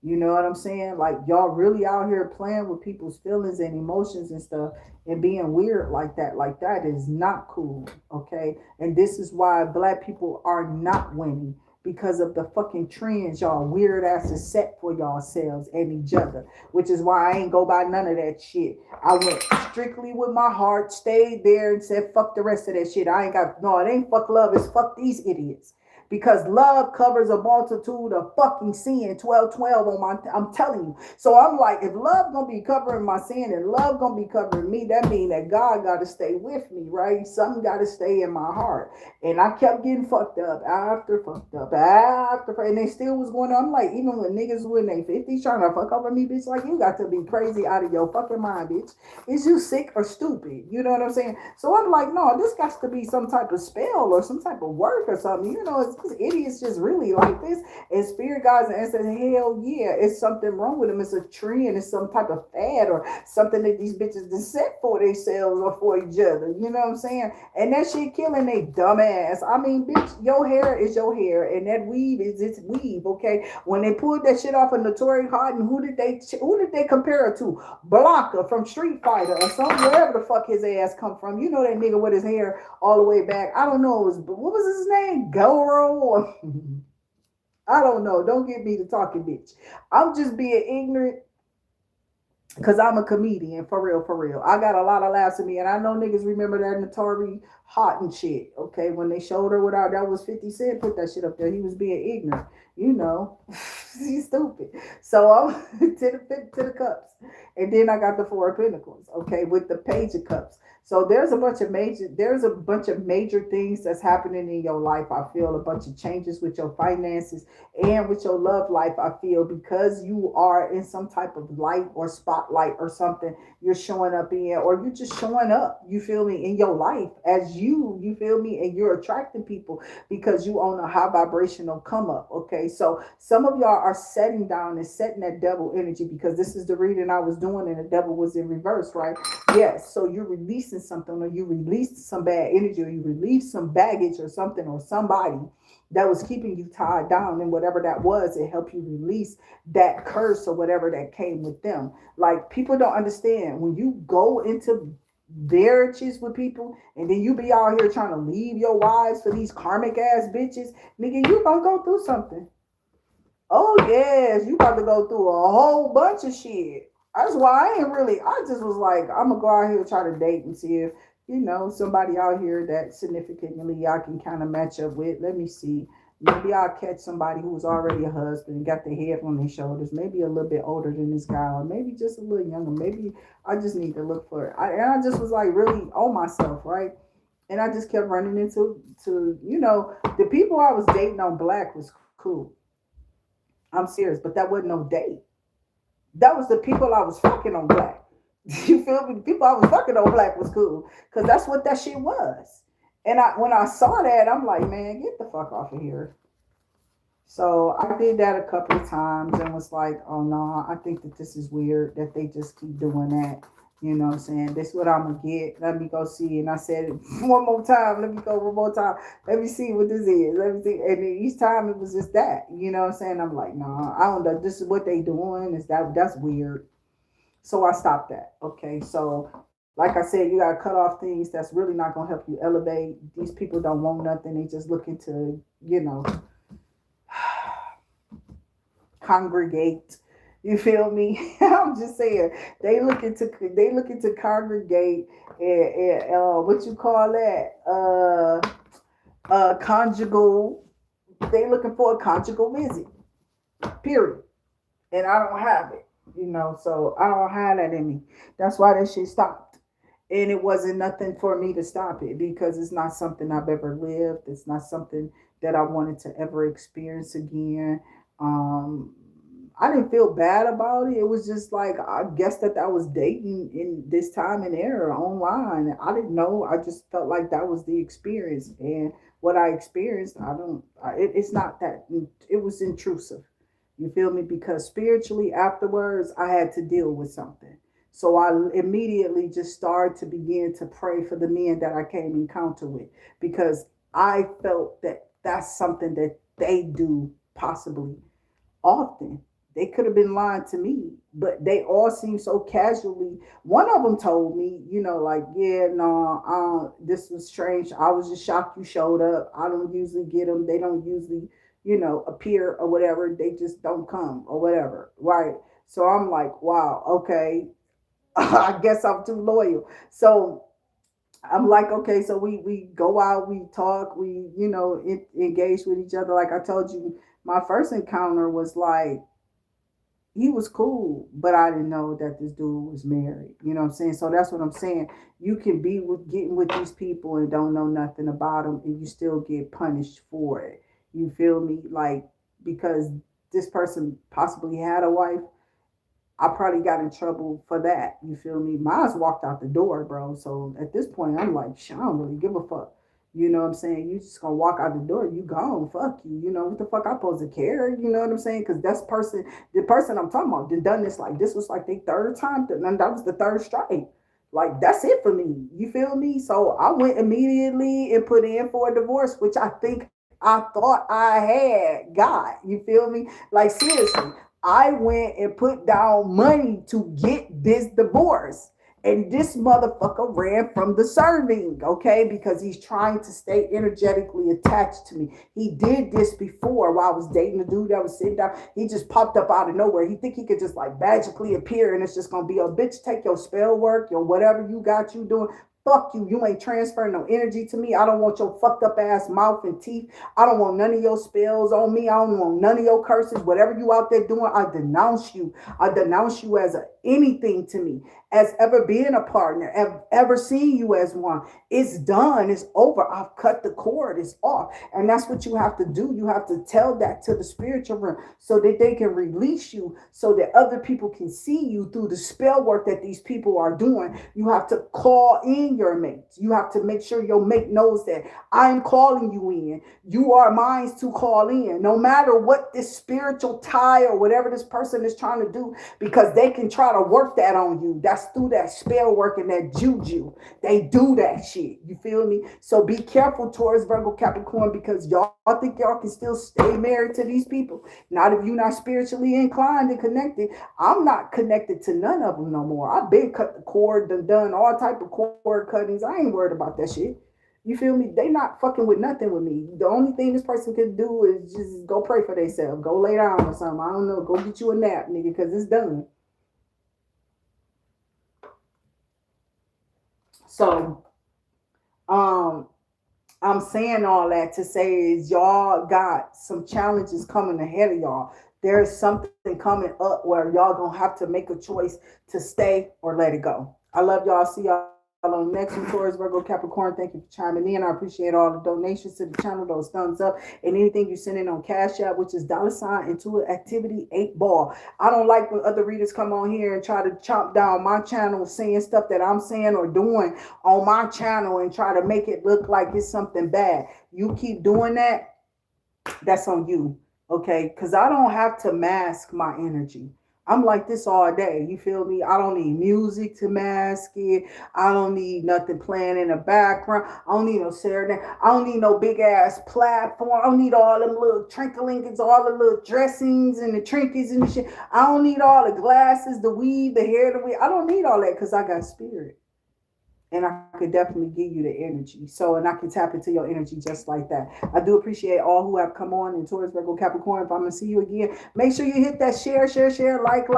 You know what I'm saying? Like y'all really out here playing with people's feelings and emotions and stuff, and being weird like that. Like that is not cool. Okay. And this is why black people are not winning, because of the fucking trends y'all weird asses set for yourselves and each other, which is why I ain't go by none of that shit. I went strictly with my heart, stayed there, and said fuck the rest of that shit. I ain't got, no, it ain't fuck love, it's fuck these idiots. Because love covers a multitude of fucking sin. 12:12 on my, I'm telling you. So I'm like, if love gonna be covering my sin and love gonna be covering me, that means that God gotta stay with me, right? Something gotta stay in my heart. And I kept getting fucked up after fucked up after, and they still was going on. I'm like, even when niggas were in their 50s trying to fuck over me, bitch, like you got to be crazy out of your fucking mind, bitch. Is you sick or stupid? You know what I'm saying? So I'm like, no, this got to be some type of spell or some type of work or something. You know, these idiots just really like this? And spirit guides and ancestors, hell yeah, it's something wrong with them. It's a trend, it's some type of fad or something that these bitches just set for themselves or for each other. You know what I'm saying? And that shit killing they dumb ass. I mean, bitch, your hair is your hair, and that weave is its weave. Okay, when they pulled that shit off of Notorious Harden, who did they compare it to? Blanca from Street Fighter or something, wherever the fuck his ass come from. You know that nigga with his hair all the way back. I don't know. What was his name? Goro? I don't know. Don't get me to talking, bitch. I'm just being ignorant because I'm a comedian, for real, for real. I got a lot of laughs at me, and I know niggas remember that Notori Hot and shit. Okay, when they showed her without that was 50 Cent put that shit up there. He was being ignorant, you know. He's stupid. So I'm to the cups, and then I got the Four of Pentacles. Okay, with the Page of Cups. So there's a bunch of major things that's happening in your life. I feel a bunch of changes with your finances and with your love life. I feel because you are in some type of light or spotlight or something you're showing up in, or you're just showing up, you feel me, in your life as you feel me, and you're attracting people because you own a high vibrational come up. Okay, so some of y'all are setting down and setting that devil energy, because this is the reading I was doing and the devil was in reverse, right? Yes, so you're releasing something, or you released some bad energy, or you released some baggage or something, or somebody that was keeping you tied down, and whatever that was, it helped you release that curse or whatever that came with them. Like, people don't understand when you go into marriages with people and then you be out here trying to leave your wives for these karmic ass bitches, nigga, you gonna go through something. Oh yes, you about to go through a whole bunch of shit. That's why I ain't really. I just was like, I'm gonna go out here and try to date and see if somebody out here that significantly I can kind of match up with. Let me see. Maybe I'll catch somebody who's already a husband and got their head on their shoulders. Maybe a little bit older than this guy, or maybe just a little younger. Maybe I just need to look for it. And I just was like really on myself, right? And I just kept running into the people I was dating on Black was cool. I'm serious, but that wasn't no date. That was the people I was fucking on Black. You feel me? The people I was fucking on Black was cool because that's what that shit was. And when I saw that, I'm like, man, get the fuck off of here. So I did that a couple of times and was like, oh no, I think that this is weird that they just keep doing that. You know what I'm saying? This is what I'm gonna get. Let me go see. And I said it one more time. Let me go one more time. Let me see what this is. Let me see. And then each time it was just that. You know what I'm saying? I'm like, no, I don't know. This is what they doing. That's weird. So I stopped that. Okay. So like I said, you gotta cut off things that's really not gonna help you elevate. These people don't want nothing. They just looking to, congregate. You feel me? I'm just saying they looking to congregate and what you call that? Conjugal. They looking for a conjugal visit. Period. And I don't have it. So I don't have that in me. That's why that shit stopped. And it wasn't nothing for me to stop it because it's not something I've ever lived. It's not something that I wanted to ever experience again. Um, I didn't feel bad about it. It was just like I guess that I was dating in this time and era online. I didn't know. I just felt like that was the experience, and what I experienced, I don't. It's not that. It was intrusive. You feel me? Because spiritually, afterwards, I had to deal with something. So I immediately just started to begin to pray for the men that I came encounter with, because I felt that that's something that they do possibly often. They could have been lying to me, but they all seem so casually. One of them told me, like, yeah, no, this was strange. I was just shocked you showed up. I don't usually get them. They don't usually, appear or whatever. They just don't come or whatever. Right. So I'm like, wow, okay. I guess I'm too loyal. So I'm like, okay, so we go out, we talk, we engage with each other. Like I told you, my first encounter was like he was cool, but I didn't know that this dude was married. You know what I'm saying? So that's what I'm saying. You can be with getting with these people and don't know nothing about them, and you still get punished for it. You feel me? Like, because this person possibly had a wife, I probably got in trouble for that. You feel me? Miles walked out the door, bro. So at this point, I'm like, I don't really give a fuck. You know what I'm saying? You just gonna walk out the door, you gone, fuck you. You know what the fuck I supposed to care? You know what I'm saying? Because the person I'm talking about, they done this like this was like their third time, and that was the third strike. Like that's it for me. You feel me? So I went immediately and put in for a divorce, which I think I thought I had got. You feel me? Like seriously, I went and put down money to get this divorce. And this motherfucker ran from the serving, okay, because he's trying to stay energetically attached to me. He did this before while I was dating a dude that was sitting down. He just popped up out of nowhere. He think he could just like magically appear and it's just gonna be a bitch. Take your spell work, your whatever you got you doing. Fuck you. You ain't transferring no energy to me. I don't want your fucked up ass mouth and teeth. I don't want none of your spells on me. I don't want none of your curses. Whatever you out there doing, I denounce you. I denounce you as anything to me, as ever being a partner, ever seeing you as one. It's done. It's over. I've cut the cord. It's off. And that's what you have to do. You have to tell that to the spiritual realm so that they can release you, so that other people can see you through the spell work that these people are doing. You have to call in your mates. You have to make sure your mate knows that I'm calling you in. You are mine to call in, no matter what this spiritual tie or whatever this person is trying to do, because they can try to work that on you. That's through that spell work and that juju. They do that shit. You feel me? So be careful, Taurus, Virgo, Capricorn, because y'all think y'all can still stay married to these people. Not if you're not spiritually inclined and connected. I'm not connected to none of them no more. I've been cut the cord, done all type of cord cuttings. I ain't worried about that shit. You feel me? They not fucking with nothing with me. The only thing this person can do is just go pray for themselves. Go lay down or something. I don't know. Go get you a nap, nigga, because it's done. So, um, I'm saying all that to say is y'all got some challenges coming ahead of y'all. There's something coming up where y'all gonna have to make a choice to stay or let it go. I love y'all. See y'all on the next one. Taurus, Virgo, Capricorn. Thank you for chiming in. I appreciate all the donations to the channel, those thumbs up, and anything you send in on Cash App, which is $ IntuitActivity 8 ball. I don't like when other readers come on here and try to chop down my channel, saying stuff that I'm saying or doing on my channel and try to make it look like it's something bad. You keep doing that, that's on you. Okay? Because I don't have to mask my energy. I'm like this all day. You feel me? I don't need music to mask it. I don't need nothing playing in the background. I don't need no serenade. I don't need no big ass platform. I don't need all them little trinklinkets, all the little dressings and the trinkets and the shit. I don't need all the glasses, the weave, the hair, the weave. I don't need all that because I got spirit. And I could definitely give you the energy. So, and I can tap into your energy just like that. I do appreciate all who have come on in Taurus, Virgo, Capricorn. If I'm gonna see you again, make sure you hit that share, like,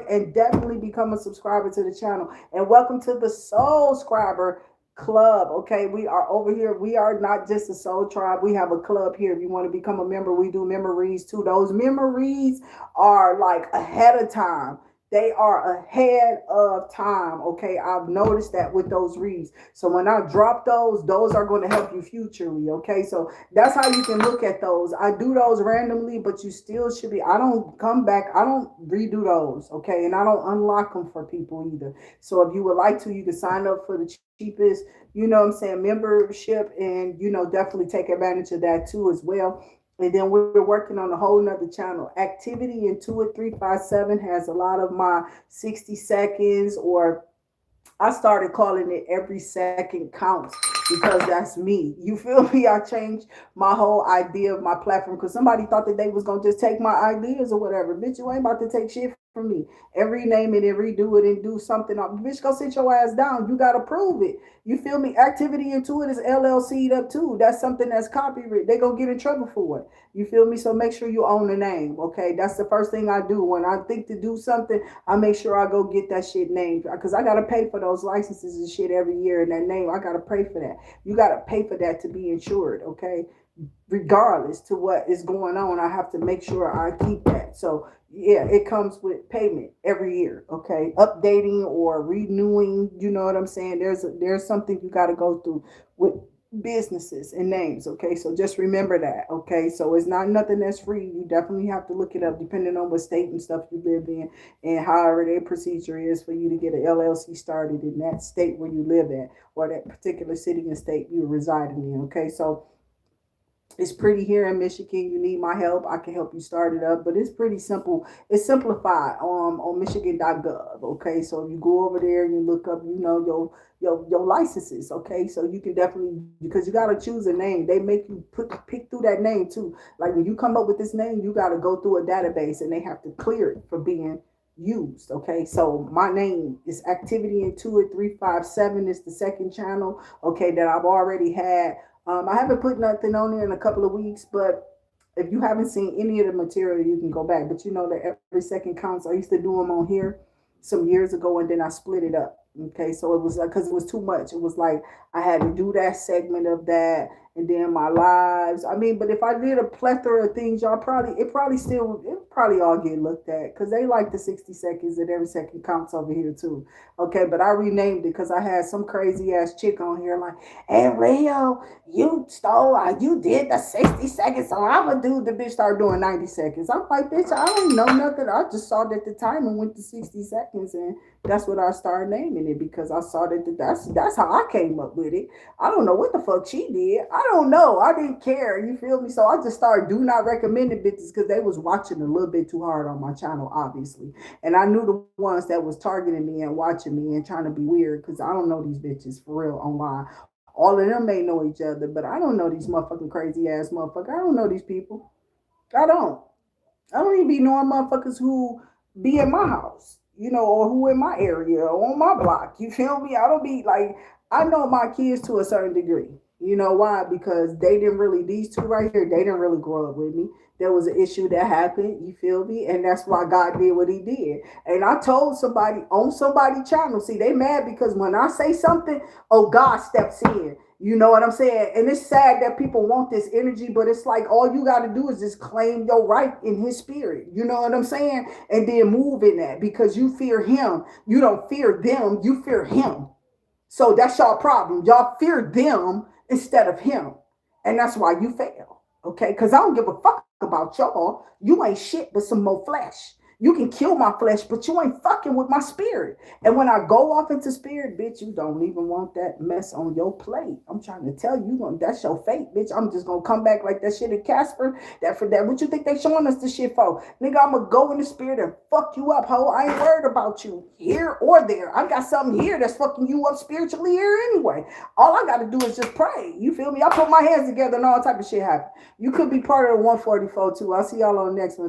and definitely become a subscriber to the channel. And welcome to the Soul Scriber Club. Okay, we are over here. We are not just a soul tribe. We have a club here. If you want to become a member, we do memories too. Those memories are like ahead of time. They are ahead of time. Okay. I've noticed that with those reads. So when I drop those are going to help you futurely. Okay. So that's how you can look at those. I do those randomly, but you still should be. I don't come back. I don't redo those. Okay. And I don't unlock them for people either. So if you would like to, you can sign up for the cheapest, membership, and, definitely take advantage of that too as well. And then we're working on a whole nother channel. Activity Intuit 357 has a lot of my 60 seconds, or I started calling it every second counts, because that's me. You feel me? I changed my whole idea of my platform because somebody thought that they was gonna just take my ideas or whatever. Bitch, you ain't about to take shit from me and rename it and redo it and do something. Bitch, go sit your ass down. You gotta prove it. You feel me? Activity Intuit is LLC'd up too. That's something that's copyright. They gonna get in trouble for it. You feel me? So make sure you own the name. Okay, that's the first thing I do when I think to do something. I make sure I go get that shit named, because I gotta pay for those licenses and shit every year, and that name I gotta pay for that. You gotta pay for that to be insured. Okay, regardless to what is going on, I have to make sure I keep that. So yeah, it comes with payment every year. Okay, updating or renewing. You know what I'm saying? There's something you got to go through with businesses and names. Okay, so just remember that. Okay, so it's not nothing that's free. You definitely have to look it up depending on what state and stuff you live in, and however their procedure is for you to get an LLC started in that state where you live in, or that particular city and state you're residing in. Okay, so it's pretty here in Michigan. You need my help, I can help you start it up. But it's pretty simple. It's simplified on Michigan.gov. Okay, so if you go over there and you look up, your licenses. Okay, so you can definitely, because you gotta choose a name. They make you pick through that name too. Like when you come up with this name, you gotta go through a database and they have to clear it for being used. Okay, so my name is Activity Intuit 357. It's the second channel. Okay, that I've already had. I haven't put nothing on there in a couple of weeks, but if you haven't seen any of the material, you can go back. But you know that every second counts. I used to do them on here some years ago, and then I split it up. Okay, so it was like, because it was too much. It was like I had to do that segment of that, and then my lives. I mean, but if I did a plethora of things, it probably all get looked at because they like the 60 seconds, and every second counts over here too. Okay, but I renamed it because I had some crazy ass chick on here like, "Hey Leo, you did the 60 seconds, so I'm gonna do." The bitch started doing 90 seconds. I'm like, bitch, I don't know nothing. I just saw that the timer went to 60 seconds, and that's what I started naming it because I saw that's how I came up with it. I don't know what the fuck she did. I don't know. I didn't care. You feel me? So I just started do not recommending bitches because they was watching a little bit too hard on my channel, obviously. And I knew the ones that was targeting me and watching me and trying to be weird because I don't know these bitches for real online. All of them may know each other, but I don't know these motherfucking crazy ass motherfuckers. I don't know these people. I don't. I don't even be knowing motherfuckers who be in my house, or who in my area or on my block. You feel me? I don't be like, I know my kids to a certain degree. You know why? Because they didn't really, these two right here, they didn't really grow up with me. There was an issue that happened, you feel me? And that's why God did what he did. And I told somebody on somebody's channel, see, they mad because when I say something, oh, God steps in. You know what I'm saying? And it's sad that people want this energy, but it's like all you got to do is just claim your right in his spirit. You know what I'm saying? And then move in that because you fear him. You don't fear them, you fear him. So that's y'all problem. Y'all fear them instead of him. And that's why you fail. Okay? Because I don't give a fuck about y'all. You ain't shit but some more flesh. You can kill my flesh, but you ain't fucking with my spirit. And when I go off into spirit, bitch, you don't even want that mess on your plate. I'm trying to tell you, that's your fate, bitch. I'm just gonna come back like that shit in Casper. That for that. What you think they showing us this shit for? Nigga, I'm gonna go in the spirit and fuck you up, ho. I ain't worried about you here or there. I got something here that's fucking you up spiritually here anyway. All I gotta do is just pray. You feel me? I put my hands together and all type of shit happen. You could be part of the 144 too. I'll see y'all on the next one.